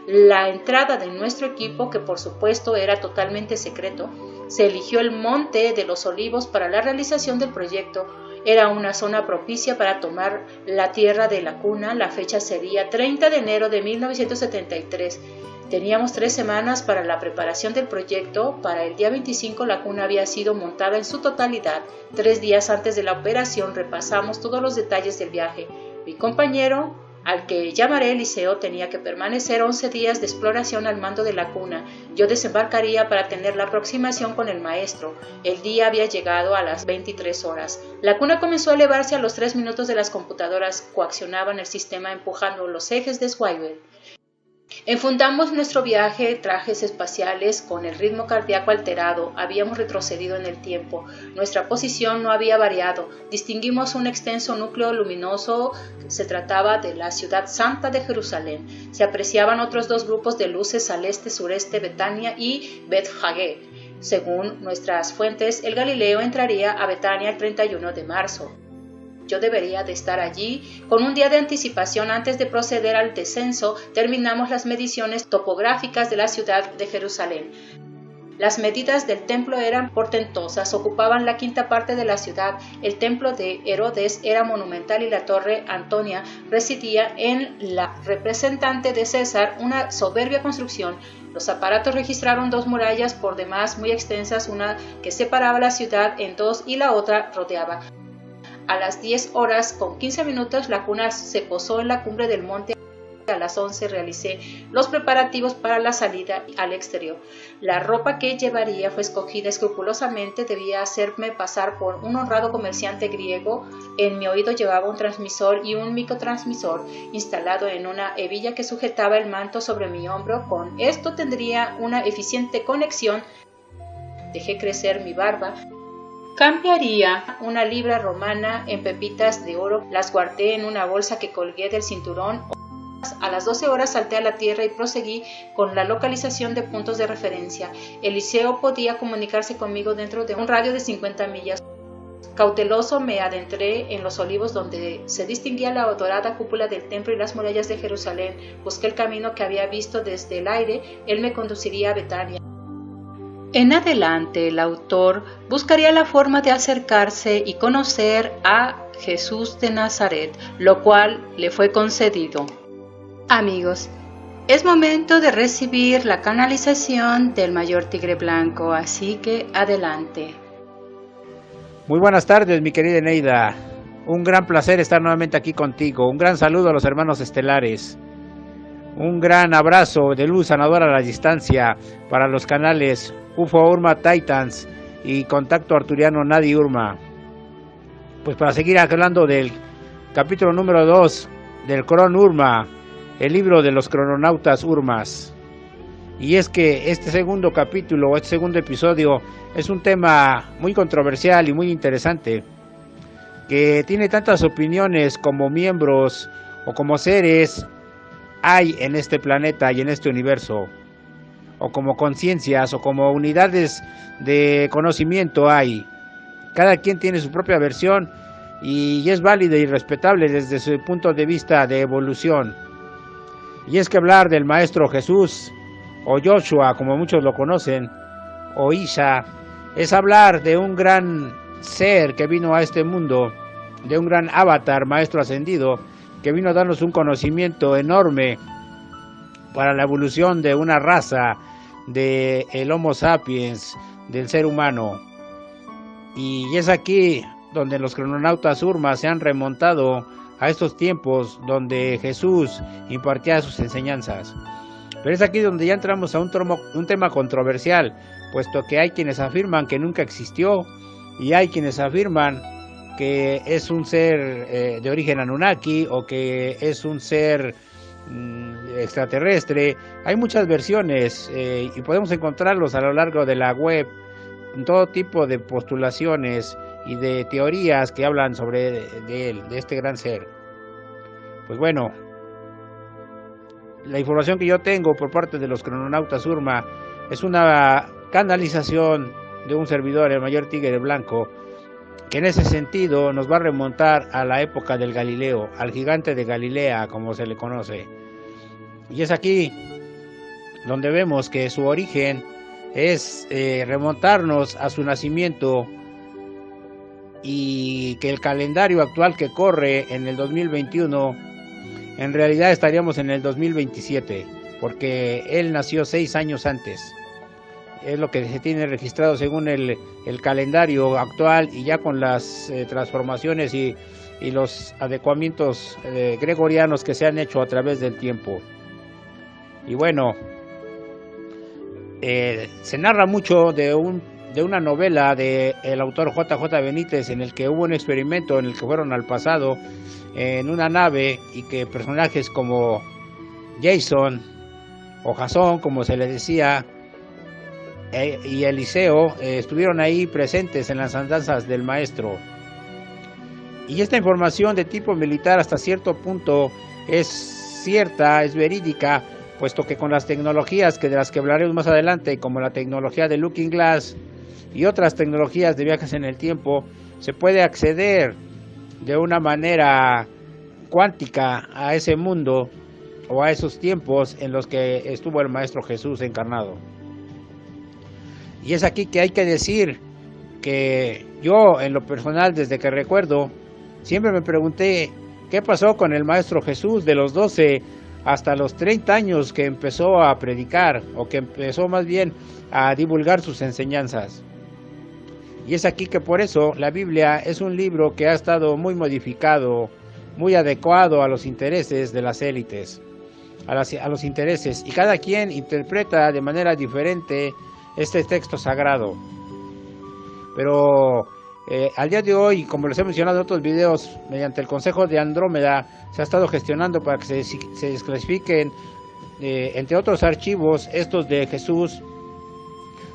la entrada de nuestro equipo, que por supuesto era totalmente secreto. Se eligió el Monte de los Olivos para la realización del proyecto. Era una zona propicia para tomar la tierra de la cuna. La fecha sería 30 de enero de 1973. Teníamos 3 semanas para la preparación del proyecto. Para el día 25 la cuna había sido montada en su totalidad. 3 días antes de la operación repasamos todos los detalles del viaje. Mi compañero, al que llamaré Eliseo, tenía que permanecer 11 días de exploración al mando de la cuna. Yo desembarcaría para tener la aproximación con el maestro. El día había llegado a las 23 horas. La cuna comenzó a elevarse a los 3 minutos de las computadoras coaccionaban el sistema empujando los ejes de Swivell. Enfundamos nuestro viaje, trajes espaciales, con el ritmo cardíaco alterado. Habíamos retrocedido en el tiempo. Nuestra posición no había variado. Distinguimos un extenso núcleo luminoso. Se trataba de la ciudad santa de Jerusalén. Se apreciaban otros 2 grupos de luces al este-sureste, Betania y Bet-Hagé. Según nuestras fuentes, el Galileo entraría a Betania el 31 de marzo. Yo debería de estar allí. Con un día de anticipación antes de proceder al descenso, terminamos las mediciones topográficas de la ciudad de Jerusalén. Las medidas del templo eran portentosas, ocupaban la 1/5 parte de la ciudad. El templo de Herodes era monumental y la torre Antonia residía en la representante de César, una soberbia construcción. Los aparatos registraron 2 murallas por demás muy extensas, una que separaba la ciudad en 2 y la otra rodeaba. A las 10 horas con 15 minutos la cuna se posó en la cumbre del monte. A las 11 realicé los preparativos para la salida al exterior. La ropa que llevaría fue escogida escrupulosamente. Debía hacerme pasar por un honrado comerciante griego. En mi oído llevaba un transmisor y un microtransmisor instalado en una hebilla que sujetaba el manto sobre mi hombro. Con esto tendría una eficiente conexión. Dejé crecer mi barba. Cambiaría una libra romana en pepitas de oro, las guardé en una bolsa que colgué del cinturón. A las 12 horas salté a la tierra y proseguí con la localización de puntos de referencia. Eliseo podía comunicarse conmigo dentro de un radio de 50 millas. Cauteloso me adentré en los olivos donde se distinguía la dorada cúpula del templo y las murallas de Jerusalén. Busqué el camino que había visto desde el aire. Él me conduciría a Betania. En adelante, el autor buscaría la forma de acercarse y conocer a Jesús de Nazaret, lo cual le fue concedido. Amigos, es momento de recibir la canalización del Mayor Tigre Blanco, así que adelante. Muy buenas tardes, mi querida Eneida. Un gran placer estar nuevamente aquí contigo. Un gran saludo a los hermanos estelares. Un gran abrazo de luz sanadora a la distancia para los canales UFO Urma Titans y Contacto Arturiano Nadi Urma. Pues para seguir hablando del capítulo número 2 del Cron Urma, el libro de los crononautas Urmas. Y es que este segundo capítulo, este segundo episodio, es un tema muy controversial y muy interesante, que tiene tantas opiniones como miembros o como seres hay en este planeta y en este universo, o como conciencias o como unidades de conocimiento hay. Cada quien tiene su propia versión y es válida y respetable desde su punto de vista de evolución. Y es que hablar del Maestro Jesús, o Joshua como muchos lo conocen, o Isha, es hablar de un gran ser que vino a este mundo, de un gran avatar, maestro ascendido, que vino a darnos un conocimiento enorme para la evolución de una raza, de el Homo sapiens, del ser humano. Y es aquí donde los crononautas Urma se han remontado a estos tiempos donde Jesús impartía sus enseñanzas. Pero es aquí donde ya entramos a un tema controversial, puesto que hay quienes afirman que nunca existió y hay quienes afirman que es un ser de origen Anunnaki o que es un ser extraterrestre. Hay muchas versiones y podemos encontrarlos a lo largo de la web, todo tipo de postulaciones y de teorías que hablan sobre de él, de este gran ser. Pues bueno, la información que yo tengo por parte de los crononautas Urma es una canalización de un servidor, el Mayor Tigre Blanco, que en ese sentido nos va a remontar a la época del Galileo, al gigante de Galilea, como se le conoce. Y es aquí donde vemos que su origen es remontarnos a su nacimiento, y que el calendario actual que corre en el 2021, en realidad estaríamos en el 2027, porque él nació 6 años antes. Es lo que se tiene registrado según el calendario actual, y ya con las transformaciones y los adecuamientos gregorianos que se han hecho a través del tiempo. Y bueno, se narra mucho de una novela del autor J.J. Benítez, en el que hubo un experimento en el que fueron al pasado en una nave, y que personajes como Jason o Jasón, como se le decía, y Eliseo estuvieron ahí presentes en las andanzas del maestro. Y esta información de tipo militar hasta cierto punto es cierta, es verídica, puesto que con las tecnologías de las que hablaremos más adelante, como la tecnología de Looking Glass y otras tecnologías de viajes en el tiempo, se puede acceder de una manera cuántica a ese mundo o a esos tiempos en los que estuvo el Maestro Jesús encarnado. Y es aquí que hay que decir que yo, en lo personal, desde que recuerdo, siempre me pregunté qué pasó con el Maestro Jesús de los 12 hasta los 30 años que empezó a predicar, o que empezó más bien a divulgar sus enseñanzas. Y es aquí que por eso la Biblia es un libro que ha estado muy modificado, muy adecuado a los intereses de las élites, a los intereses, y cada quien interpreta de manera diferente este texto sagrado. Pero al día de hoy, como les he mencionado en otros videos, mediante el Consejo de Andrómeda se ha estado gestionando para que se desclasifiquen, entre otros archivos, estos de Jesús,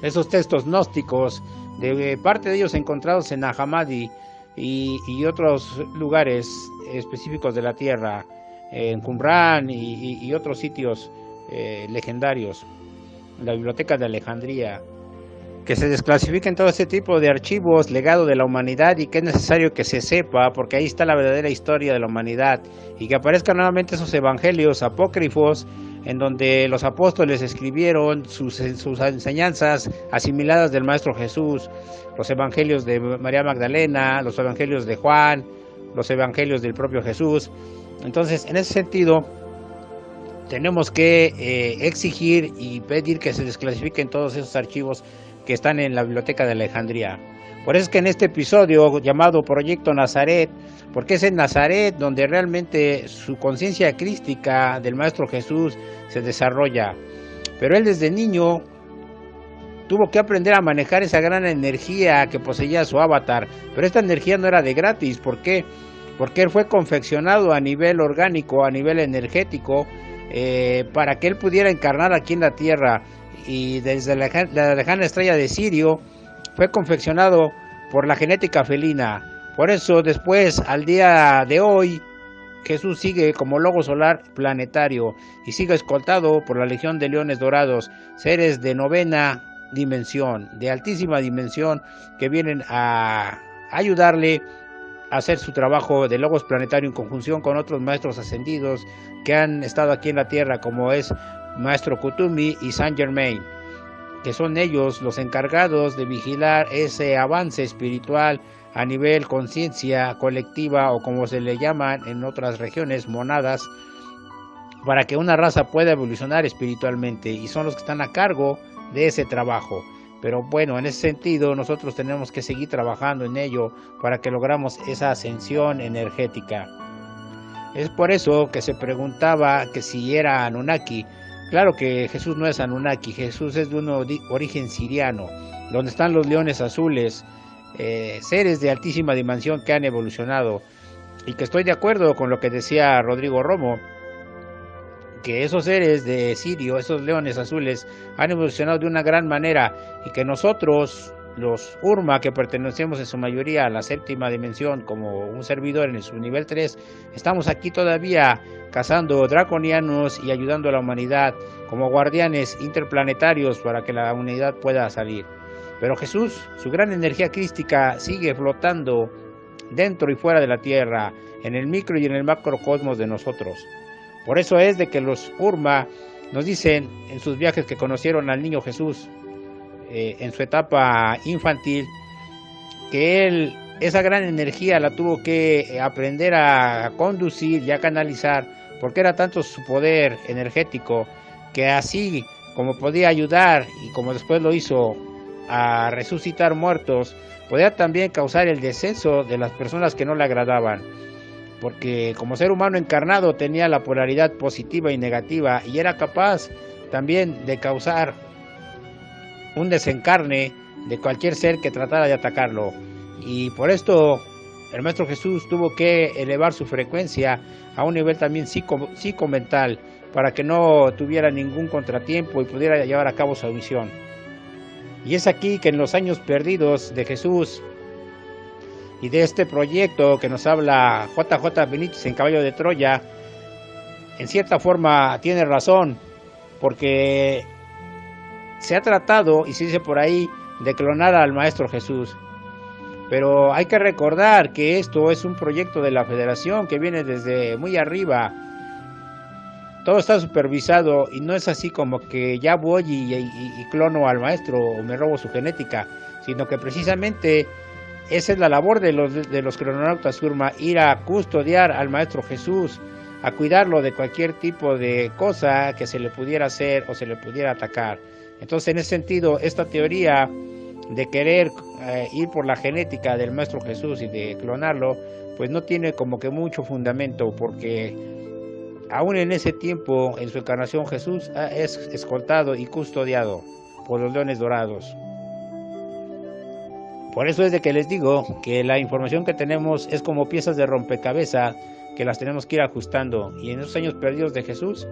esos textos gnósticos, de parte de ellos encontrados en Ahamadi y otros lugares específicos de la tierra, en Qumran y otros sitios legendarios, la Biblioteca de Alejandría. Que se desclasifiquen todo este tipo de archivos, legado de la humanidad, y que es necesario que se sepa, porque ahí está la verdadera historia de la humanidad, y que aparezcan nuevamente esos evangelios apócrifos en donde los apóstoles escribieron sus enseñanzas asimiladas del Maestro Jesús, los evangelios de María Magdalena, los evangelios de Juan, los evangelios del propio Jesús. Entonces, en ese sentido, tenemos que exigir y pedir que se desclasifiquen todos esos archivos que están en la Biblioteca de Alejandría. Por eso es que en este episodio llamado Proyecto Nazaret, porque es en Nazaret donde realmente su conciencia crística del Maestro Jesús se desarrolla. Pero él desde niño tuvo que aprender a manejar esa gran energía que poseía su avatar. Pero esta energía no era de gratis. ¿Por qué? Porque él fue confeccionado a nivel orgánico, a nivel energético, para que él pudiera encarnar aquí en la tierra. Y desde la lejana estrella de Sirio fue confeccionado por la genética felina. Por eso después, al día de hoy, Jesús sigue como logo solar planetario y sigue escoltado por la Legión de Leones Dorados, seres de 9ª dimensión, de altísima dimensión, que vienen a ayudarle a hacer su trabajo de logos planetario en conjunción con otros maestros ascendidos que han estado aquí en la tierra, como es Maestro Kutumi y Saint Germain, que son ellos los encargados de vigilar ese avance espiritual a nivel conciencia colectiva, o como se le llaman en otras regiones, monadas, para que una raza pueda evolucionar espiritualmente, y son los que están a cargo de ese trabajo. Pero bueno, en ese sentido nosotros tenemos que seguir trabajando en ello para que logramos esa ascensión energética. Es por eso que se preguntaba que si era Anunnaki. Claro que Jesús no es Anunnaki, Jesús es de un origen siriano, donde están los leones azules, seres de altísima dimensión que han evolucionado, y que estoy de acuerdo con lo que decía Rodrigo Romo, que esos seres de Sirio, esos leones azules, han evolucionado de una gran manera, y que nosotros, los Urma, que pertenecemos en su mayoría a la 7ª dimensión, como un servidor en su nivel 3, estamos aquí todavía cazando draconianos y ayudando a la humanidad como guardianes interplanetarios para que la humanidad pueda salir. Pero Jesús, su gran energía crística, sigue flotando dentro y fuera de la Tierra, en el micro y en el macrocosmos de nosotros. Por eso es de que los Urma Nos dicen en sus viajes que conocieron al niño Jesús en su etapa infantil, que él esa gran energía la tuvo que aprender a conducir y a canalizar, porque era tanto su poder energético que así como podía ayudar y como después lo hizo a resucitar muertos, podía también causar el descenso de las personas que no le agradaban, porque como ser humano encarnado tenía la polaridad positiva y negativa y era capaz también de causar un desencarne de cualquier ser que tratara de atacarlo. Y por esto el Maestro Jesús tuvo que elevar su frecuencia a un nivel también psicomental para que no tuviera ningún contratiempo y pudiera llevar a cabo su misión. Y es aquí que en los años perdidos de Jesús y de este proyecto que nos habla JJ Benítez en Caballo de Troya, en cierta forma tiene razón, porque se ha tratado, y se dice por ahí, de clonar al Maestro Jesús. Pero hay que recordar que esto es un proyecto de la Federación que viene desde muy arriba. Todo está supervisado y no es así como que ya voy y clono al maestro o me robo su genética, sino que precisamente esa es la labor de los crononautas Surma, ir a custodiar al Maestro Jesús, a cuidarlo de cualquier tipo de cosa que se le pudiera hacer o se le pudiera atacar. Entonces, en ese sentido, esta teoría de querer ir por la genética del Maestro Jesús y de clonarlo, pues no tiene como que mucho fundamento, porque aún en ese tiempo, en su encarnación, Jesús es escoltado y custodiado por los leones dorados. Por eso es de que les digo que la información que tenemos es como piezas de rompecabezas que las tenemos que ir ajustando. Y en esos años perdidos de Jesús,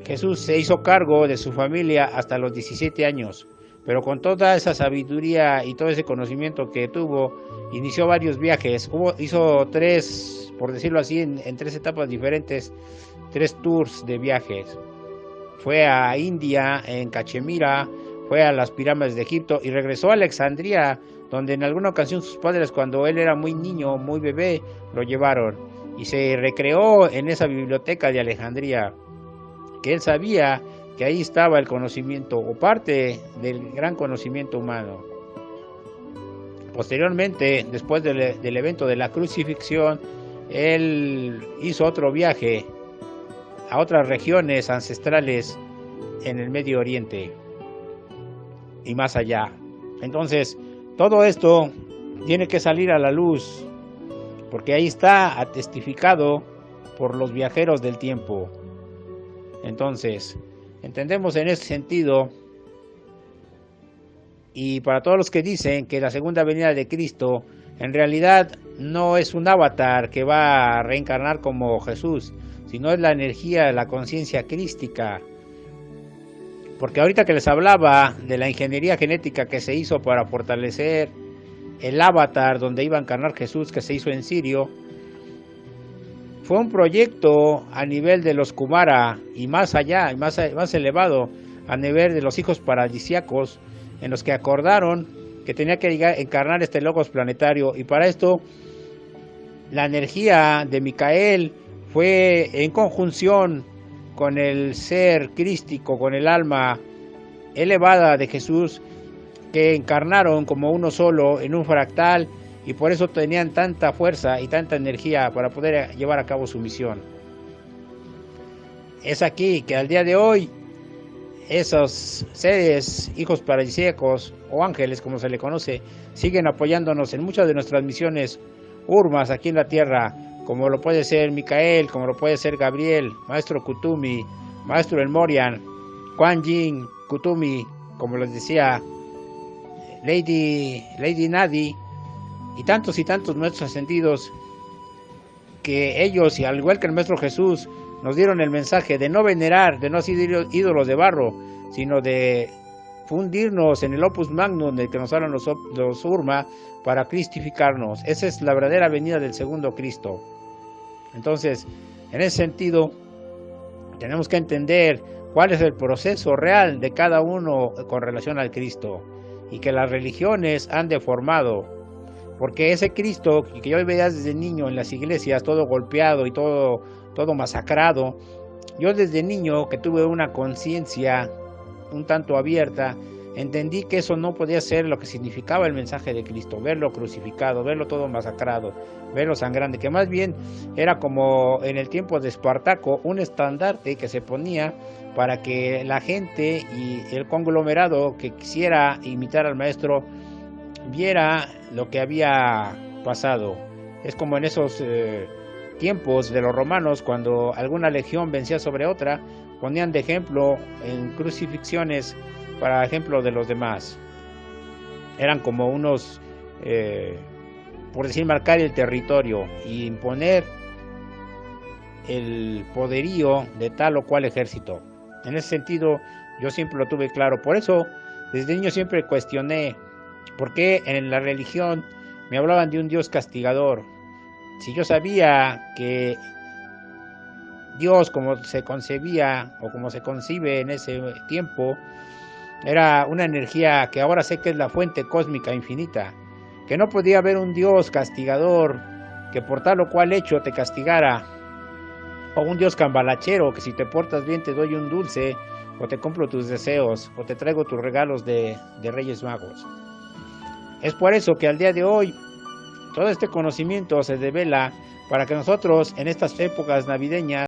Jesús se hizo cargo de su familia hasta los 17 años. Pero con toda esa sabiduría y todo ese conocimiento que tuvo, inició varios viajes. Hizo 3, por decirlo así, en 3 etapas diferentes, 3 tours de viajes. Fue a India, en Cachemira, fue a las pirámides de Egipto y regresó a Alejandría, donde en alguna ocasión sus padres, cuando él era muy niño, muy bebé, lo llevaron. Y se recreó en esa biblioteca de Alejandría, que él sabía que ahí estaba el conocimiento o parte del gran conocimiento humano. Posteriormente, después del evento de la crucifixión, él hizo otro viaje a otras regiones ancestrales en el Medio Oriente y más allá. Entonces, todo esto tiene que salir a la luz, porque ahí está atestificado por los viajeros del tiempo. Entonces, entendemos en ese sentido, y para todos los que dicen que la segunda venida de Cristo en realidad no es un avatar que va a reencarnar como Jesús, sino es la energía, la conciencia crística. Porque ahorita que les hablaba de la ingeniería genética que se hizo para fortalecer el avatar donde iba a encarnar Jesús, que se hizo en Sirio, fue un proyecto a nivel de los Kumara y más allá, y más elevado, a nivel de los hijos paradisíacos, en los que acordaron que tenía que encarnar este logos planetario, y para esto la energía de Micael fue en conjunción con el ser crístico, con el alma elevada de Jesús, que encarnaron como uno solo en un fractal, y por eso tenían tanta fuerza y tanta energía para poder llevar a cabo su misión. Es aquí que al día de hoy esos seres, hijos paradisíacos o ángeles, como se le conoce, siguen apoyándonos en muchas de nuestras misiones urmas aquí en la tierra, como lo puede ser Micael, como lo puede ser Gabriel, Maestro Kutumi, Maestro El Morian, Kuan Yin, Kutumi, como les decía, Lady Nadi, y tantos maestros ascendidos, que ellos, y al igual que el Maestro Jesús, nos dieron el mensaje de no venerar, de no ser ídolos de barro, sino de fundirnos en el Opus Magnum del que nos hablan los Urma, para cristificarnos. Esa es la verdadera venida del segundo Cristo. Entonces, en ese sentido, tenemos que entender cuál es el proceso real de cada uno con relación al Cristo, y que las religiones han deformado, porque ese Cristo que yo veía desde niño en las iglesias, todo golpeado y todo masacrado, Yo desde niño, que tuve una conciencia un tanto abierta, entendí que eso no podía ser lo que significaba el mensaje de Cristo, verlo crucificado, verlo todo masacrado, verlo sangrante, que más bien era como en el tiempo de Espartaco, un estandarte que se ponía para que la gente y el conglomerado que quisiera imitar al maestro viera lo que había pasado. Es como en esos tiempos de los romanos, cuando alguna legión vencía sobre otra, ponían de ejemplo en crucifixiones para ejemplo de los demás. Eran como unos, por decir, marcar el territorio y imponer el poderío de tal o cual ejército. En ese sentido, yo siempre lo tuve claro. Por eso, desde niño siempre cuestioné por qué en la religión me hablaban de un Dios castigador. Si yo sabía que Dios, como se concebía o como se concibe en ese tiempo, era una energía que ahora sé que es la fuente cósmica infinita, que no podía haber un Dios castigador que por tal o cual hecho te castigara, o un Dios cambalachero que si te portas bien te doy un dulce, o te cumplo tus deseos, o te traigo tus regalos de Reyes Magos. Es por eso que al día de hoy todo este conocimiento se devela para que nosotros en estas épocas navideñas